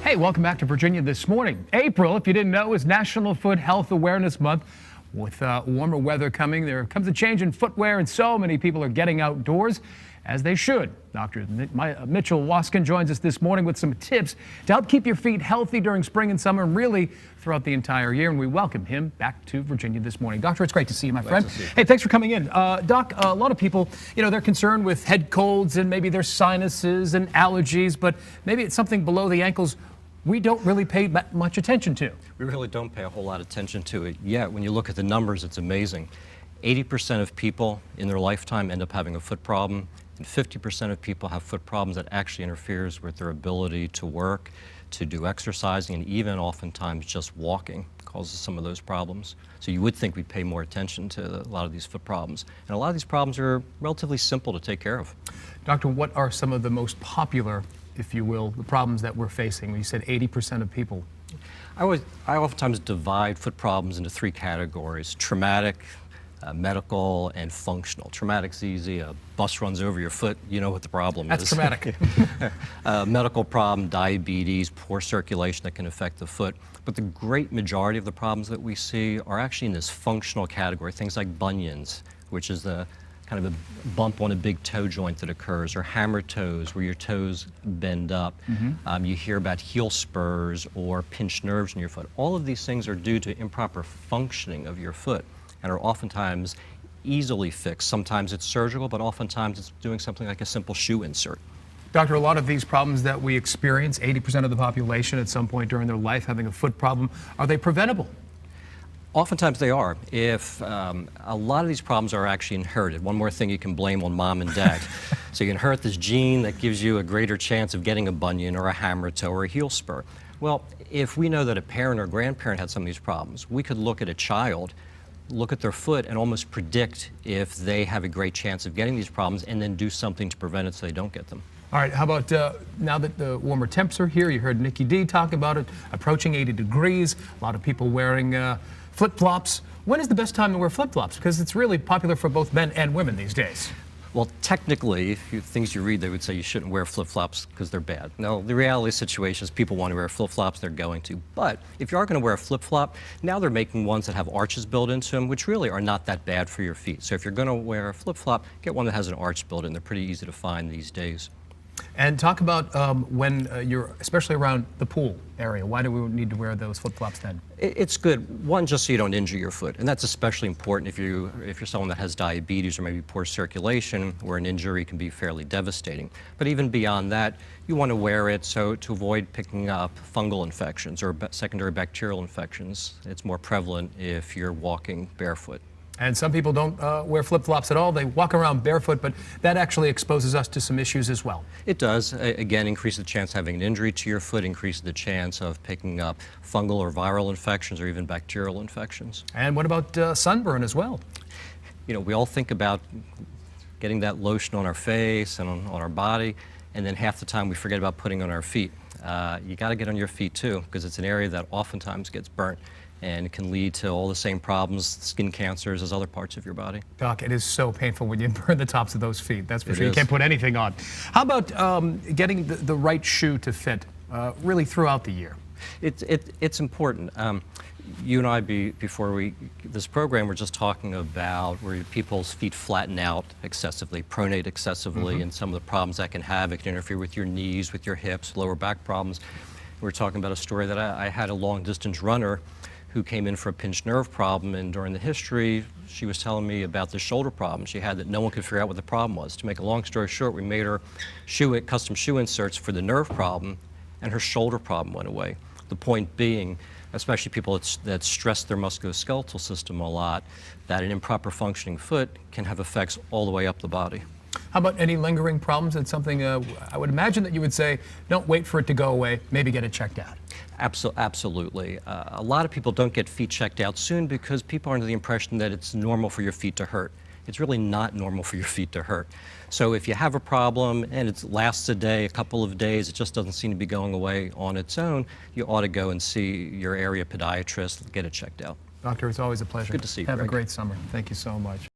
Hey, welcome back to Virginia This Morning. April, if you didn't know, is National Foot Health Awareness Month. With warmer weather coming, there comes a change in footwear, and so many people are getting outdoors, as they should. Dr. Mitchell Waskin joins us this morning with some tips to help keep your feet healthy during spring and summer, and really throughout the entire year. And we welcome him back to Virginia This Morning. Doctor, it's great to see you, my friend. Hey, thanks for coming in. Doc, a lot of people, they're concerned with head colds and maybe their sinuses and allergies, but maybe it's something below the ankles we don't really pay much attention to. We really don't pay a whole lot of attention to it yet. When you look at the numbers, it's amazing. 80% of people in their lifetime end up having a foot problem, and 50% of people have foot problems that actually interferes with their ability to work, to do exercising, and even oftentimes just walking causes some of those problems. So you would think we'd pay more attention to a lot of these foot problems. And a lot of these problems are relatively simple to take care of. Doctor, what are some of the most popular, if you will, the problems that we're facing? You said 80% of people. I oftentimes divide foot problems into three categories: traumatic, medical, and functional. Traumatic's easy. A bus runs over your foot, you know what the problem is. That's traumatic. Medical problem, diabetes, poor circulation that can affect the foot. But the great majority of the problems that we see are actually in this functional category. Things like bunions, which is the kind of a bump on a big toe joint that occurs, or hammer toes, where your toes bend up. You hear about heel spurs or pinched nerves in your foot. All of these things are due to improper functioning of your foot and are oftentimes easily fixed. Sometimes it's surgical, but oftentimes it's doing something like a simple shoe insert. Doctor, a lot of these problems that we experience, 80% of the population at some point during their life having a foot problem, are they preventable? Oftentimes they are. If a lot of these problems are actually inherited. One more thing you can blame on mom and dad. So you inherit this gene that gives you a greater chance of getting a bunion or a hammer toe or a heel spur. Well, if we know that a parent or grandparent had some of these problems, we could look at a child, look at their foot, and almost predict if they have a great chance of getting these problems, and then do something to prevent it so they don't get them. All right, how about now that the warmer temps are here, you heard Nikki D talk about it, approaching 80 degrees, a lot of people wearing flip-flops. When is the best time to wear flip-flops? Because it's really popular for both men and women these days. Well, technically, things you read, they would say you shouldn't wear flip-flops because they're bad. No, the reality of the situation is people want to wear flip-flops, they're going to. But if you are going to wear a flip-flop, now they're making ones that have arches built into them, which really are not that bad for your feet. So if you're going to wear a flip-flop, get one that has an arch built in. They're pretty easy to find these days. And talk about when you're, especially around the pool area, why do we need to wear those flip-flops then? It's good, one, just so you don't injure your foot, and that's especially important if you're someone that has diabetes or maybe poor circulation, where an injury can be fairly devastating. But even beyond that, you want to wear it so to avoid picking up fungal infections or secondary bacterial infections. It's more prevalent if you're walking barefoot. And some people don't wear flip-flops at all. They walk around barefoot, but that actually exposes us to some issues as well. It does. Again, increase the chance of having an injury to your foot, increase the chance of picking up fungal or viral infections or even bacterial infections. And what about sunburn as well? You know, we all think about getting that lotion on our face and on our body, and then half the time we forget about putting on our feet. You got to get on your feet too, because it's an area that oftentimes gets burnt, and it can lead to all the same problems, skin cancers, as other parts of your body. Doc, it is so painful when you burn the tops of those feet. That's for sure. Is. You can't put anything on. How about getting the right shoe to fit really throughout the year? It's important. You and I, before this program, we're just talking about where people's feet flatten out excessively, pronate excessively, and some of the problems that can have. It can interfere with your knees, with your hips, lower back problems. We're talking about a story that I had a long-distance runner who came in for a pinched nerve problem, and during the history, she was telling me about the shoulder problem she had that no one could figure out what the problem was. To make a long story short, we made her custom shoe inserts for the nerve problem, and her shoulder problem went away. The point being, especially people that stress their musculoskeletal system a lot, that an improper functioning foot can have effects all the way up the body. How about any lingering problems? It's something I would imagine that you would say, don't wait for it to go away, maybe get it checked out. Absolutely. A lot of people don't get feet checked out soon because people are under the impression that it's normal for your feet to hurt. It's really not normal for your feet to hurt. So if you have a problem and it lasts a day, a couple of days, it just doesn't seem to be going away on its own, you ought to go and see your area podiatrist, get it checked out. Doctor, it's always a pleasure. Good to see you, Have Greg. a great summer. Thank you so much.